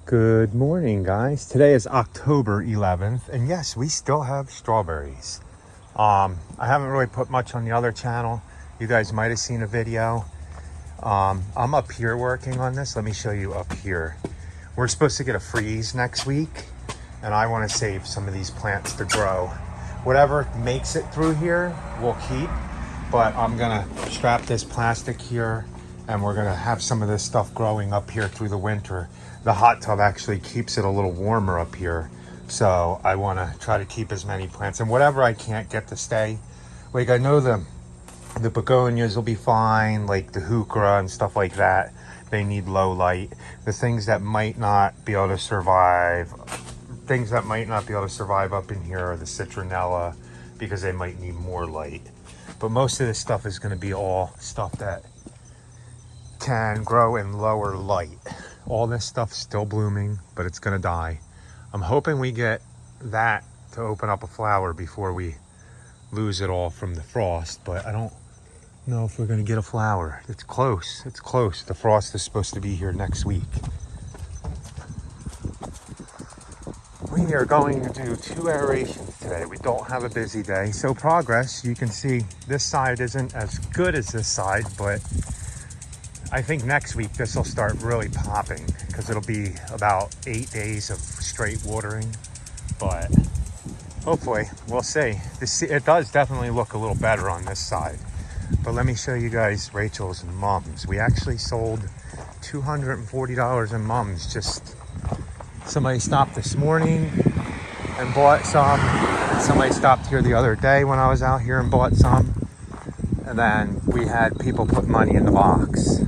Good morning, guys. Today is October 11th, and yes, we still have strawberries. I haven't really put much on the other channel. You guys might have seen a video. I'm up here working on this. Let me show you up here. We're supposed to get a freeze next week, and I want to save some of these plants to grow. Whatever makes it through here, we'll keep, but I'm gonna strap this plastic here, and we're gonna have some of this stuff growing up here through the winter. The hot tub actually keeps it a little warmer up here, so I want to try to keep as many plants, and whatever I can't get to stay, like I know the begonias will be fine, like the heuchera and stuff like that. They need low light. The things that might not be able to survive up in here are the citronella, because they might need more light. But most of this stuff is going to be all stuff that can grow in lower light. All this stuff's still blooming, but it's gonna die. I'm hoping we get that to open up a flower before we lose it all from the frost, but I don't know if we're gonna get a flower. It's close, it's close. The frost is supposed to be here next week. We are going to do 2 aerations today. We don't have a busy day, so progress. You can see this side isn't as good as this side, but I think next week this will start really popping, because it'll be about 8 days of straight watering. But hopefully, we'll see. It does definitely look a little better on this side. But let me show you guys Rachel's mums. We actually sold $240 in mums. Just somebody stopped this morning and bought some. And somebody stopped here the other day when I was out here and bought some. And then we had people put money in the box.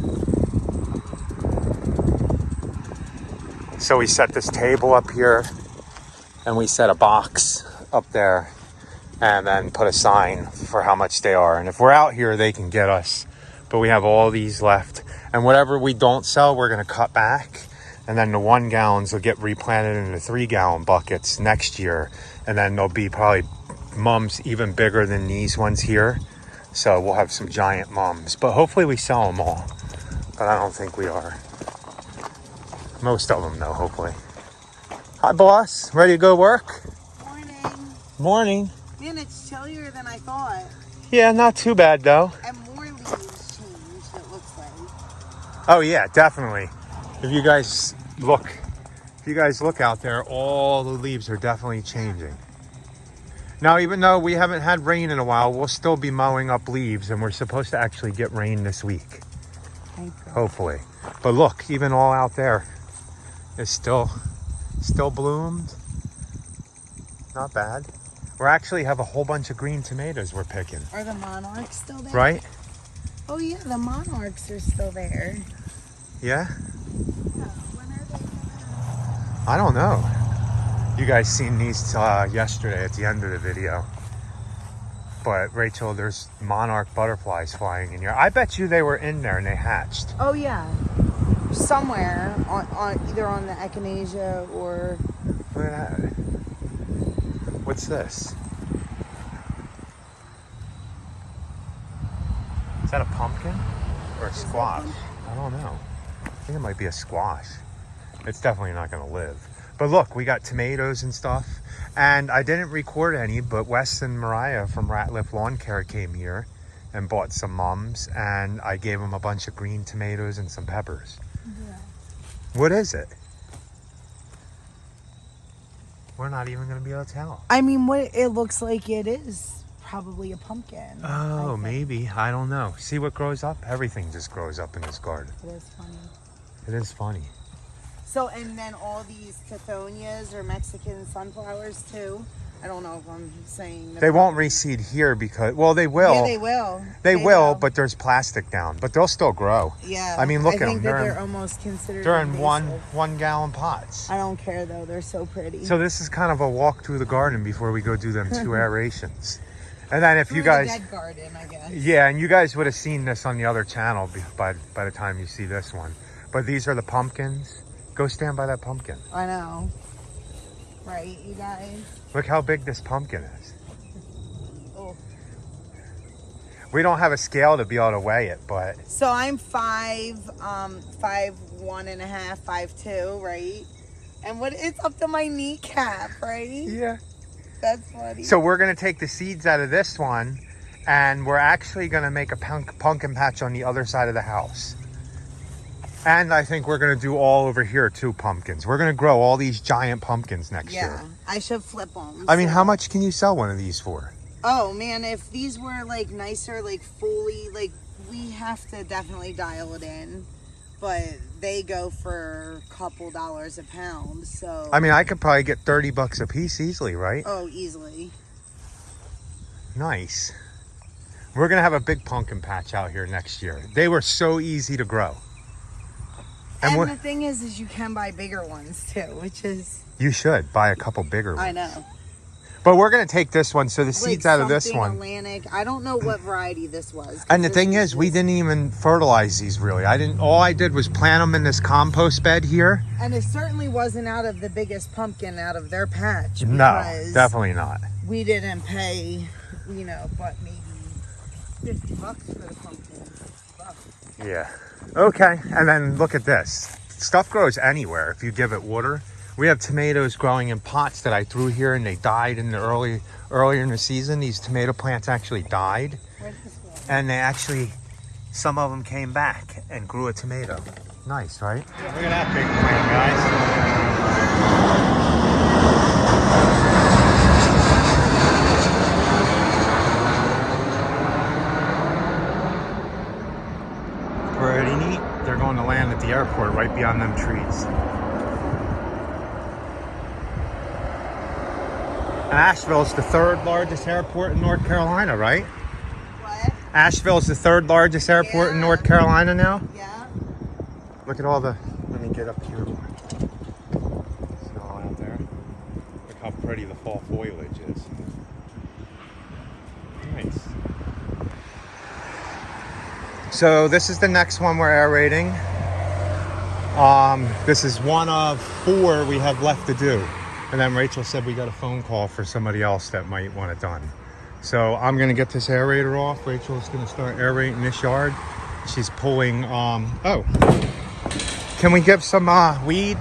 So we set this table up here, and we set a box up there, and then put a sign for how much they are. And if we're out here, they can get us. But we have all these left. And whatever we don't sell, we're going to cut back. And then the 1 gallons will get replanted into 3 gallon buckets next year. And then there'll be probably mums even bigger than these ones here. So we'll have some giant mums. But hopefully we sell them all. But I don't think we are. Most of them, though, hopefully. Hi, boss. Ready to go work? Morning. Morning. Man, it's chillier than I thought. Yeah, not too bad, though. And more leaves changed, it looks like. Oh, yeah, definitely. If you guys look out there, all the leaves are definitely changing. Now, even though we haven't had rain in a while, we'll still be mowing up leaves, and we're supposed to actually get rain this week. Hopefully. But look, even all out there is still bloomed. Not bad. We actually have a whole bunch of green tomatoes we're picking. Are the monarchs still there? Right? Oh yeah, the monarchs are still there. Yeah? When are they coming? I don't know. You guys seen these yesterday at the end of the video. But Rachel, there's monarch butterflies flying in here. I bet you they were in there and they hatched. Oh yeah. Somewhere on either on the echinacea or... Look at that. What's this? Is that a pumpkin or a squash? I don't know. I think it might be a squash. It's definitely not going to live. But look, we got tomatoes and stuff. And I didn't record any, but Wes and Mariah from Ratliff Lawn Care came here and bought some mums. And I gave them a bunch of green tomatoes and some peppers. Yeah. What is it? We're not even going to be able to tell. I mean, what it looks like it is probably a pumpkin. Oh, maybe. I don't know. See what grows up? Everything just grows up in this garden. It is funny. It is funny. So, and then all these Tithonias or Mexican sunflowers too. I don't know if I'm saying... They won't reseed here because, well, they will. Yeah, they will. They will, but there's plastic down. But they'll still grow. Yeah. I mean, look at I think them. that they're almost considered They're in invasive. 1 gallon pots. I don't care though. They're so pretty. So this is kind of a walk through the garden before we go do them 2 aerations. And then if Through you guys... the dead garden, I guess. Yeah, and you guys would have seen this on the other channel by the time you see this one. But these are the pumpkins. Go stand by that pumpkin. I know. Right, you guys? Look how big this pumpkin is. Oh. We don't have a scale to be able to weigh it, but... So I'm 5'1.5", 5'2", right? And what it's up to my kneecap, right? Yeah. That's funny. So we're gonna take the seeds out of this one, and we're actually gonna make a pumpkin patch on the other side of the house. And I think we're gonna do all over here too, pumpkins. We're gonna grow all these giant pumpkins next year. Yeah, I should flip them. I mean, how much can you sell one of these for? Oh man, if these were like nicer, like fully, like we have to definitely dial it in. But they go for a couple dollars a pound, so. I mean, I could probably get 30 bucks a piece easily, right? Oh, easily. Nice. We're gonna have a big pumpkin patch out here next year. They were so easy to grow. And the thing is you can buy bigger ones too, which is. You should buy a couple bigger ones. I know. But we're gonna take this one, so the seeds out of this one. Atlantic. I don't know what variety this was. And the thing is, we didn't even fertilize these really. All I did was plant them in this compost bed here. And it certainly wasn't out of the biggest pumpkin out of their patch. No, definitely not. We didn't pay, but maybe $50 for the pumpkin. $50. Yeah. Okay. And then look at this. Stuff grows anywhere if you give it water. We have tomatoes growing in pots that I threw here, and they died in the earlier in the season. These tomato plants actually died, and some of them came back and grew a tomato. Nice, right? Yeah. Look at that big plant, guys. Pretty neat. They're going to land at the airport right beyond them trees. Asheville's the third largest airport in North Carolina, right? What? Asheville's the third largest airport in North Carolina now? Yeah. Look at all the, let me get up here. Snow out there. Look how pretty the fall foliage is. Nice. So this is the next one we're aerating. This is one of 4 we have left to do. And then Rachel said we got a phone call for somebody else that might want it done. So I'm gonna get this aerator off. Rachel's gonna start aerating this yard. She's pulling, can we give some weed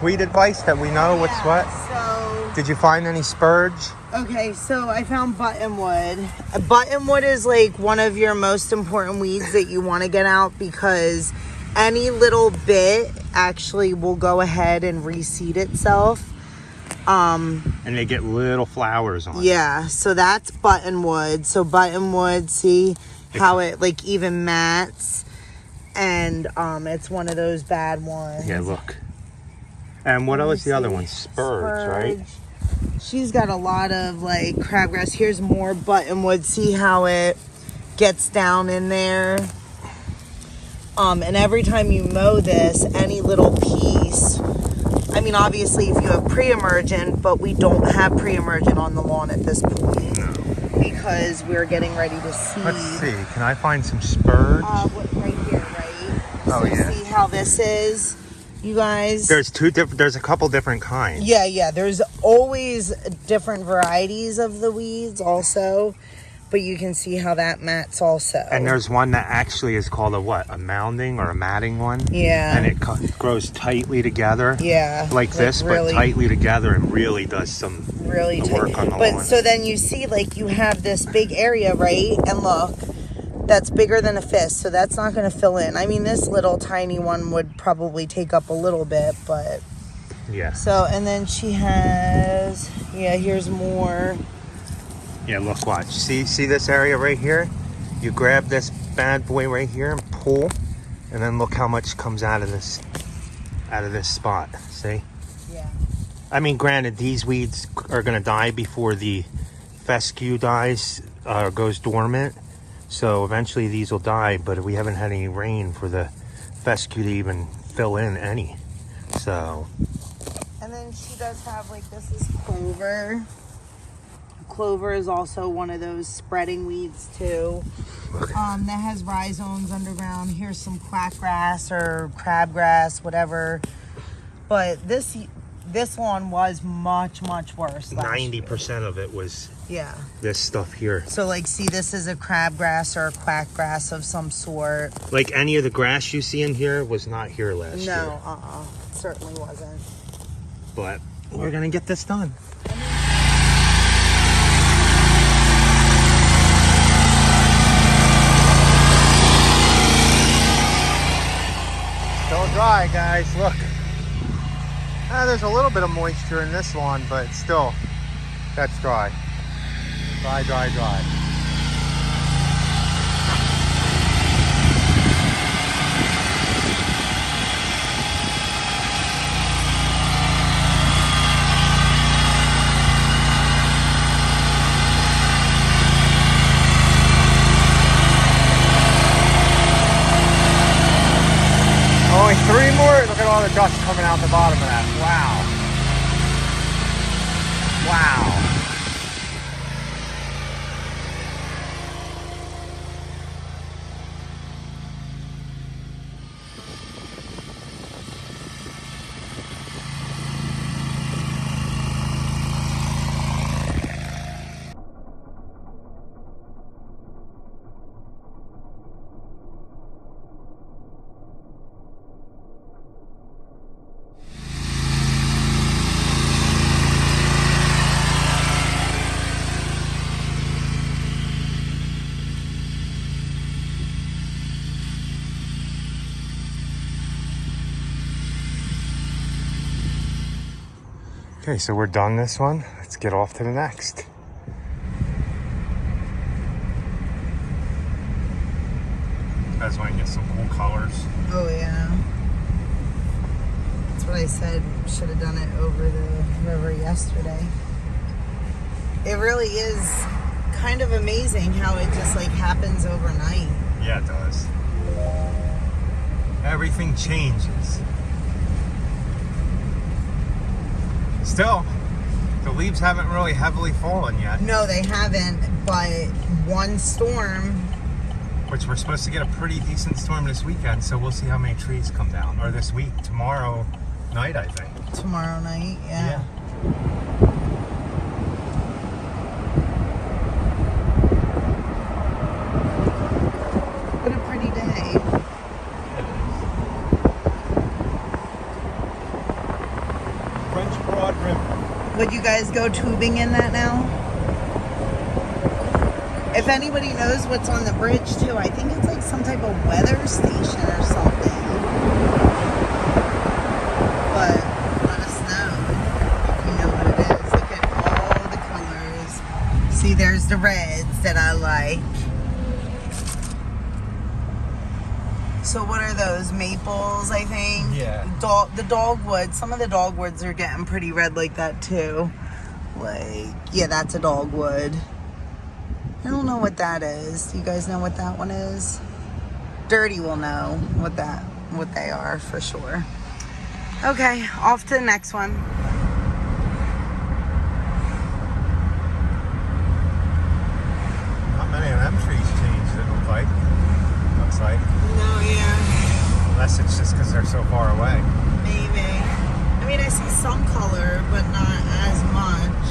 advice that we know what's what? So. Did you find any spurge? Okay, so I found buttonwood. Buttonwood is like one of your most important weeds that you wanna get out because any little bit actually will go ahead and reseed itself. And they get little flowers on it. Yeah, so that's buttonwood. So buttonwood, see how it like even mats, and it's one of those bad ones. Yeah, look. And what else is the other one? Spurge, right? She's got a lot of like crabgrass. Here's more buttonwood. See how it gets down in there. And every time you mow this, any little piece. I mean, obviously, if you have pre-emergent, but we don't have pre-emergent on the lawn at this point. No. Because we're getting ready to seed. Let's see. Can I find some spurge? Right here, right? Oh, so yeah. See how this is, you guys? There's a couple different kinds. Yeah. There's always different varieties of the weeds also. But you can see how that mats also. And there's one that actually is called a mounding or a matting one. Yeah. And it grows tightly together. Yeah. Like this, really, but tightly together, and really does some really work on the lawn. But so then you see, like, you have this big area, right? And look, that's bigger than a fist, so that's not going to fill in. I mean, this little tiny one would probably take up a little bit, but... Yeah. So, and then she has... Yeah, here's more... Yeah, look, watch. See this area right here? You grab this bad boy right here and pull, and then look how much comes out of this spot. See? Yeah. I mean, granted, these weeds are gonna die before the fescue dies or goes dormant. So eventually these will die, but we haven't had any rain for the fescue to even fill in any. So. And then she does have, like, this is clover. Clover is also one of those spreading weeds too. That has rhizomes underground. Here's some quackgrass or crabgrass, whatever. But this lawn was much worse. 90% of it was this stuff here. So like, see, this is a crabgrass or a quackgrass of some sort. Like any of the grass you see in here was not here last year. No, it certainly wasn't. but we're gonna get this done. Still dry, guys. Look. There's a little bit of moisture in this one, but still, that's dry. Dry, dry, dry. Only 3 more. Look at all the dust coming out the bottom of that. Wow. Wow. Okay, so we're done this one. Let's get off to the next. You guys want to get some cool colors? Oh yeah. That's what I said. Should have done it over the river yesterday. It really is kind of amazing how it just like happens overnight. Yeah, it does. Everything changes. Still, the leaves haven't really heavily fallen yet. No, they haven't, but one storm. Which we're supposed to get a pretty decent storm this weekend, so we'll see how many trees come down. Or this week, tomorrow night, I think. Tomorrow night, yeah. What a pretty day. French Broad River. Would you guys go tubing in that now? If anybody knows what's on the bridge too, I think it's like some type of weather station or something. But let us know if you know what it is. Look at all the colors. See, there's the reds that I like. So what are those? Maples, I think? Yeah. The dogwood. Some of the dogwoods are getting pretty red like that too. Like, yeah, that's a dogwood. I don't know what that is. Do you guys know what that one is? Dirty will know what they are for sure. Okay, off to the next one. Not many of them trees changed, it looks like. No, yeah. Unless it's just because they're so far away. Maybe. I mean, I see some color, but not as much.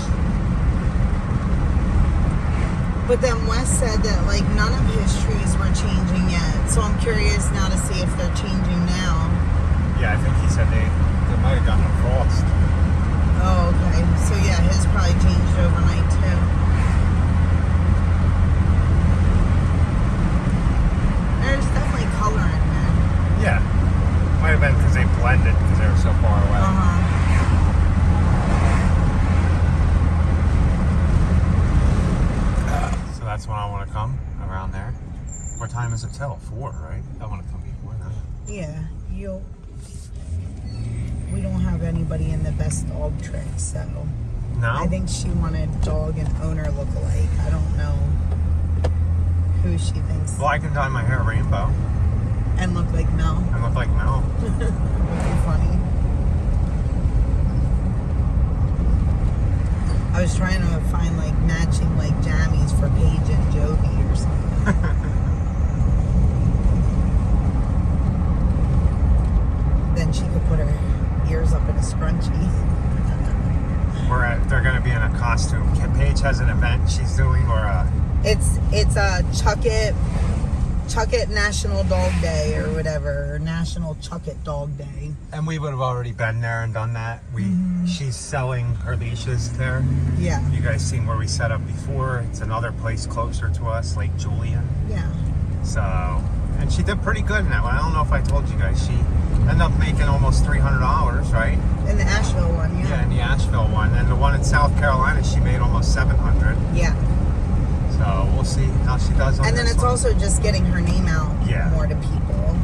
But then Wes said that like none of his trees were changing yet. So I'm curious now to see if they're changing now. Yeah, I think he said they might have gotten a frost. Oh, okay. So yeah, his probably changed overnight too. There's definitely color in there. Yeah. Might have been because they blended because they were so far away. So that's when I want to come, around there. What time is it till? 4, right? I want to come before that. Yeah, we don't have anybody in the best dog tricks, so. No? I think she wanted dog and owner look-alike. I don't know who she thinks. Well, I can dye my hair rainbow. And look like Mel. And look like Mel. Would be funny. I was trying to find like matching like jammies for Paige and Jovi or something. Then she could put her ears up in a scrunchie. They're going to be in a costume. Paige has an event she's doing, or a... It's a Chuck It National Dog Day or whatever, or National Chuck It Dog Day. And we would have already been there and done that. We She's selling her leashes there. Yeah. You guys seen where we set up before? It's another place closer to us, Lake Julian. Yeah. So, and she did pretty good in that one. I don't know if I told you guys. She ended up making almost $300, right? In the Asheville one, yeah. Yeah, in the Asheville one. And the one in South Carolina, she made almost $700. Yeah. So we'll see how she does on And then this it's one. also just getting her name out more to people.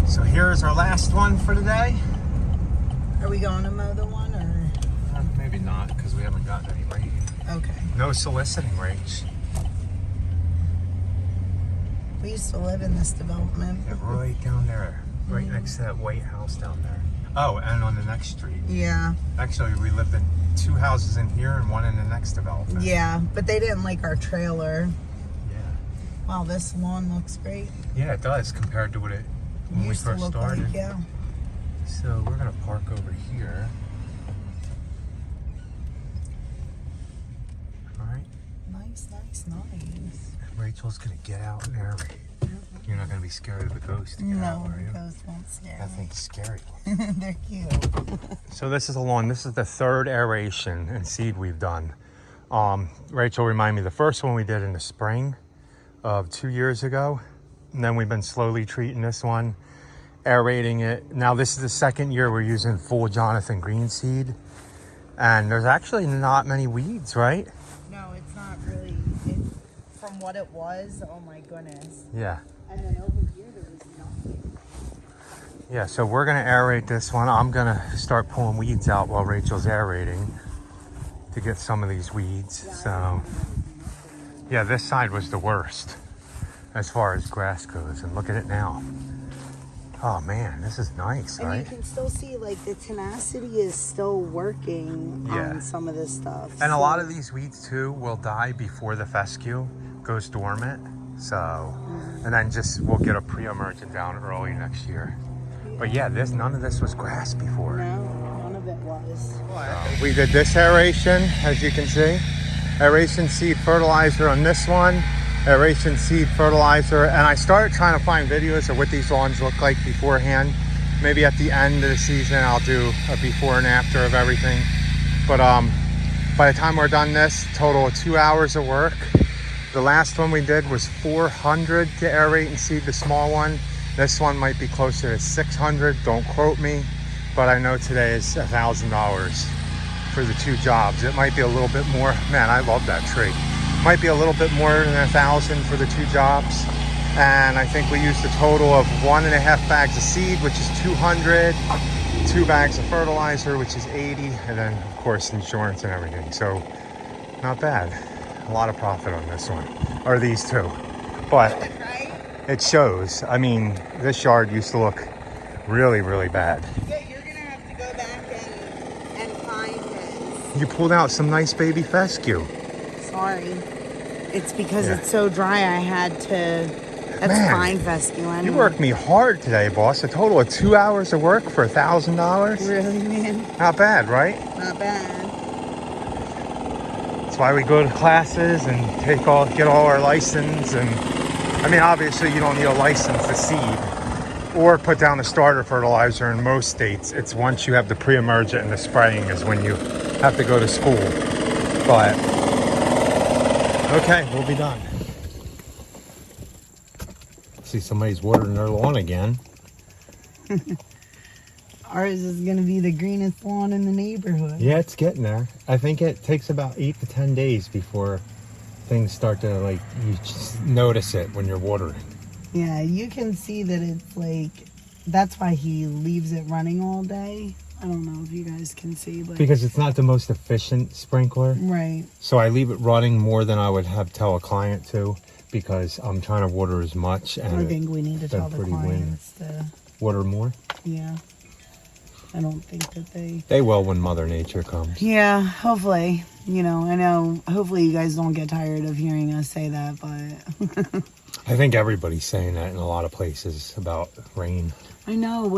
So here's our last one for today. Are we going to mow the one or? Maybe not, because we haven't gotten any rain. Okay. No soliciting rates. We used to live in this development. Yeah, right down there. Right next to that white house down there. Oh, and on the next street. Yeah. Actually, we lived in 2 houses in here and one in the next development. Yeah, but they didn't like our trailer. Yeah. Wow, this lawn looks great. Yeah, it does compared to what it when we Used to first look started. like, yeah. So we're gonna park over here. All right. Nice. Rachel's gonna get out and aerate. You're not gonna be scared of the ghost to get out, No, are you? the ghost won't scare That me. thing's scary. They're cute. So this is a lawn. This is the 3rd aeration and seed we've done. Rachel reminded me the first one we did in the spring of 2 years ago. And then we've been slowly treating this one, aerating it. Now this is the 2nd year we're using full Jonathan Green seed. And there's actually not many weeds, right? No, it's not really. From what it was, oh my goodness. Yeah. And then over here there was nothing. Yeah, so we're gonna aerate this one. I'm gonna start pulling weeds out while Rachel's aerating to get some of these weeds. So yeah, this side was the worst as far as grass goes, and look at it now. Oh man, this is nice, And right? you can still see like the tenacity is still working on some of this stuff. And a lot of these weeds too will die before the fescue goes dormant. So, and then just we'll get a pre-emergent down early next year. But yeah, none of this was grass before. No, none of it was. We did this aeration, as you can see. Aeration seed fertilizer on this one. Aeration seed fertilizer. And I started trying to find videos of what these lawns look like beforehand. Maybe at the end of the season, I'll do a before and after of everything. But by the time we're done this, total of 2 hours of work. The last one we did was 400 to aerate and seed the small one. This one might be closer to 600, don't quote me, but I know today is $1,000 for the 2 jobs. It might be a little bit more. Man, I love that tree. Might be a little bit more than 1,000 for the 2 jobs. And I think we used a total of 1.5 bags of seed, which is 200, 2 bags of fertilizer, which is 80, and then of course insurance and everything. So not bad. A lot of profit on this one, or these 2. But it shows. I mean, this yard used to look really, really bad. Yeah, you're gonna have to go back and find his. You pulled out some nice baby fescue. Sorry. It's because it's so dry I had to. That's Man, fine fescue. I You know. worked me hard today, boss. A total of 2 hours of work for $1,000. Really, man? Not bad, right? Not bad. That's why we go to classes and get all our license. And I mean, obviously you don't need a license to seed or put down a starter fertilizer in most states. It's once you have the pre-emergent and the spraying is when you have to go to school. But okay, we'll be done. See, somebody's watering their lawn again. Ours is gonna be the greenest lawn in the neighborhood. Yeah, it's getting there. I think it takes about 8 to 10 days before things start to, like, you just notice it when you're watering. Yeah, you can see that it's like, that's why he leaves it running all day. I don't know if you guys can see, but Because it's not the most efficient sprinkler. right. So I leave it running more than I would tell a client to, because I'm trying to water as much. And I think we need to been tell the pretty clients to, water more. yeah. I don't think that They will when Mother Nature comes. Yeah, hopefully. You know, I know, hopefully you guys don't get tired of hearing us say that, but I think everybody's saying that in a lot of places about rain. I know.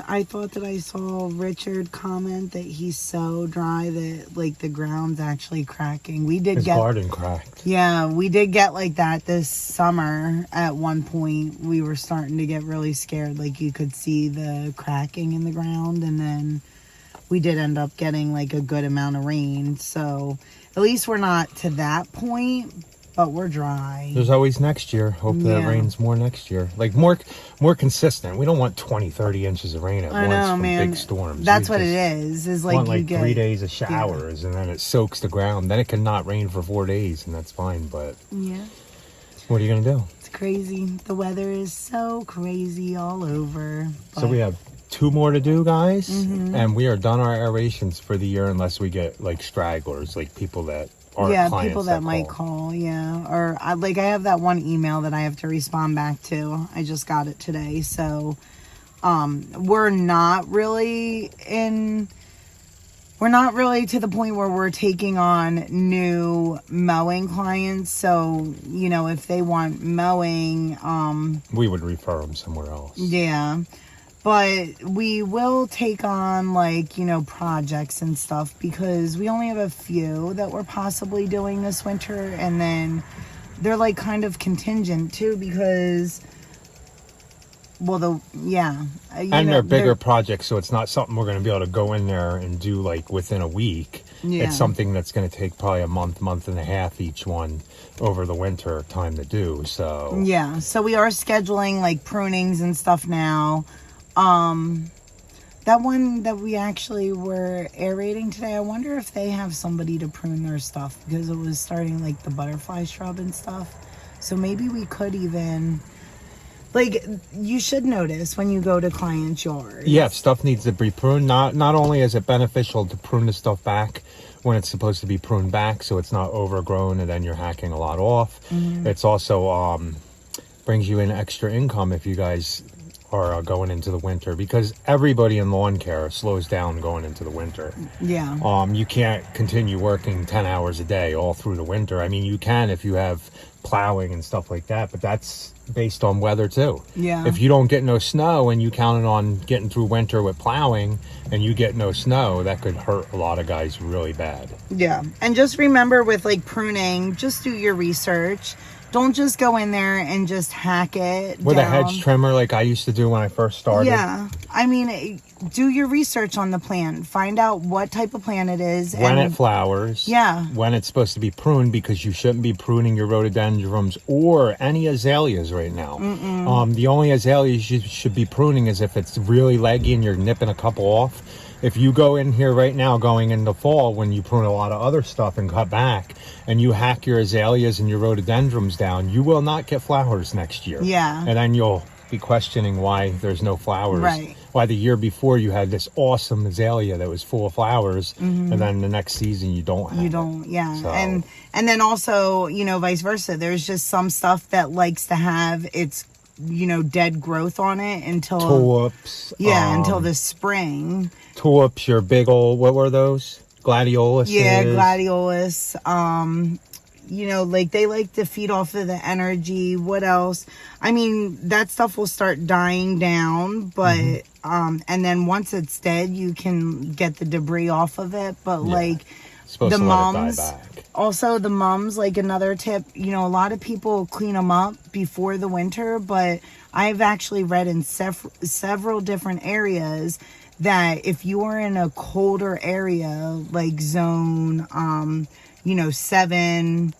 I thought that I saw Richard comment that he's so dry that like the ground's actually cracking. We did His get garden cracked. Yeah, we did get like that this summer. At one point, we were starting to get really scared. Like you could see the cracking in the ground, and then we did end up getting like a good amount of rain. So at least we're not to that point, but we're dry. There's always next year. Hope that it rains more next year. Like more consistent. We don't want 20, 30 inches of rain at once from big storms. That's what it is. Is like want you like get 3 days of showers, and then it soaks the ground. Then it can not rain for 4 days, and that's fine. But yeah, what are you gonna do? it's crazy. The weather is so crazy all over. So we have 2 more to do, guys, and we are done our aerations for the year, unless we get like stragglers, like people that aren't clients people that might call. Or I have that one email that I have to respond back to. I just got it today. So we're not really to the point where we're taking on new mowing clients. So if they want mowing, we would refer them somewhere else. Yeah. But we will take on projects and stuff, because we only have a few that we're possibly doing this winter, and then they're like kind of contingent too, because and they're bigger projects, so it's not something we're going to be able to go in there and do like within a week. It's something that's going to take probably a month and a half each one over the winter time to do. So so we are scheduling like prunings and stuff now. That one that we actually were aerating today, I wonder if they have somebody to prune their stuff, because it was starting like the butterfly shrub and stuff. So maybe we could even, you should notice when you go to clients' yards. Yeah, if stuff needs to be pruned, not only is it beneficial to prune the stuff back when it's supposed to be pruned back, so it's not overgrown and then you're hacking a lot off. It's also brings you in extra income if you guys are going into the winter, because everybody in lawn care slows down going into the winter. You can't continue working 10 hours a day all through the winter. I mean, you can if you have plowing and stuff like that, but that's based on weather too. If you don't get no snow and you counted on getting through winter with plowing and you get no snow, that could hurt a lot of guys really bad. And just remember with pruning, just do your research. Don't just go in there and just hack it with down. a hedge trimmer like I used to do when I first started. I mean, do your research on the plant. Find out what type of plant it is. When it flowers. When it's supposed to be pruned, because you shouldn't be pruning your rhododendrons or any azaleas right now. The only azaleas you should be pruning is if it's really leggy and you're nipping a couple off. If you go in here right now, going into fall, when you prune a lot of other stuff and cut back, and you hack your azaleas and your rhododendrons down, you will not get flowers next year. And then you'll be questioning why there's no flowers. Why the year before you had this awesome azalea that was full of flowers, and then the next season you don't have So. And then also, vice versa. There's just some stuff that likes to have its dead growth on it until tulips. Until the spring. Tulips, your big old, what were those? Gladiolus. Gladiolus. They like to feed off of the energy. What else? I mean, that stuff will start dying down, but and then once it's dead, you can get the debris off of it. But the mums, also the mums, another tip, a lot of people clean them up before the winter, but I've actually read in several different areas that if you are in a colder area, like zone, 7,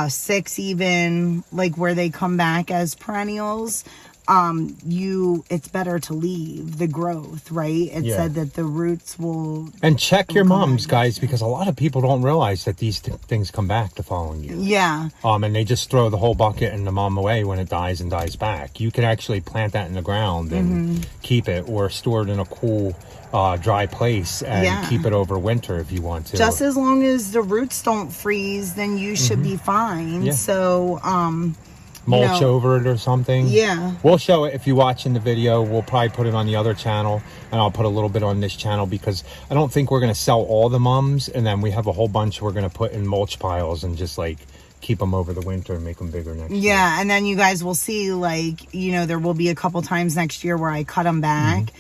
6 even, where they come back as perennials, it's better to leave the growth, right? It said that the roots will... And check your mums, guys, because a lot of people don't realize that these things come back the following year. And they just throw the whole bucket and the mum away when it dies and dies back. You can actually plant that in the ground and keep it, or store it in a cool, dry place and keep it over winter if you want to. Just as long as the roots don't freeze, then you should be fine. So, mulch over it or something. We'll show it if you watch in the video. We'll probably put it on the other channel, and I'll put a little bit on this channel, because I don't think we're going to sell all the mums, and then we have a whole bunch we're going to put in mulch piles and just keep them over the winter and make them bigger next year. Yeah, and then you guys will see, like, you know, there will be a couple times next year where I cut them back.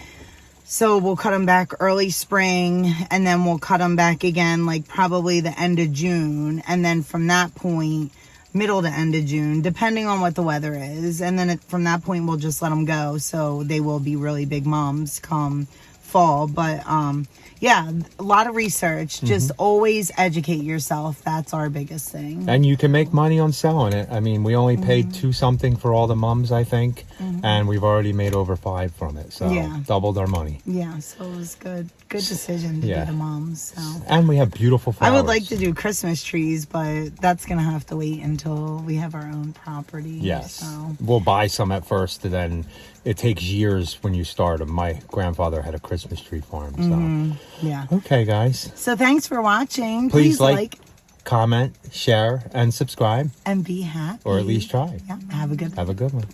So we'll cut them back early spring, and then we'll cut them back again, like probably the end of June. And then from that point, middle to end of June, depending on what the weather is. And then from that point, we'll just let them go. So they will be really big mums come fall. But yeah, a lot of research. Just always educate yourself. That's our biggest thing. And you can make money on selling it. I mean, we only paid $2 something for all the mums, I think, and we've already made over $5 from it. So doubled our money. Yeah, so it was good decision to do the mums. So. And we have beautiful flowers. I would like to do Christmas trees, but that's gonna have to wait until we have our own property. Yes, so. We'll buy some at first, and then it takes years when you start them. My grandfather had a Christmas tree farm. So yeah. Okay, guys. So thanks for watching. Please like, comment, share, and subscribe. And be happy. Or at least try. Yeah. Have a good one. Have a good one.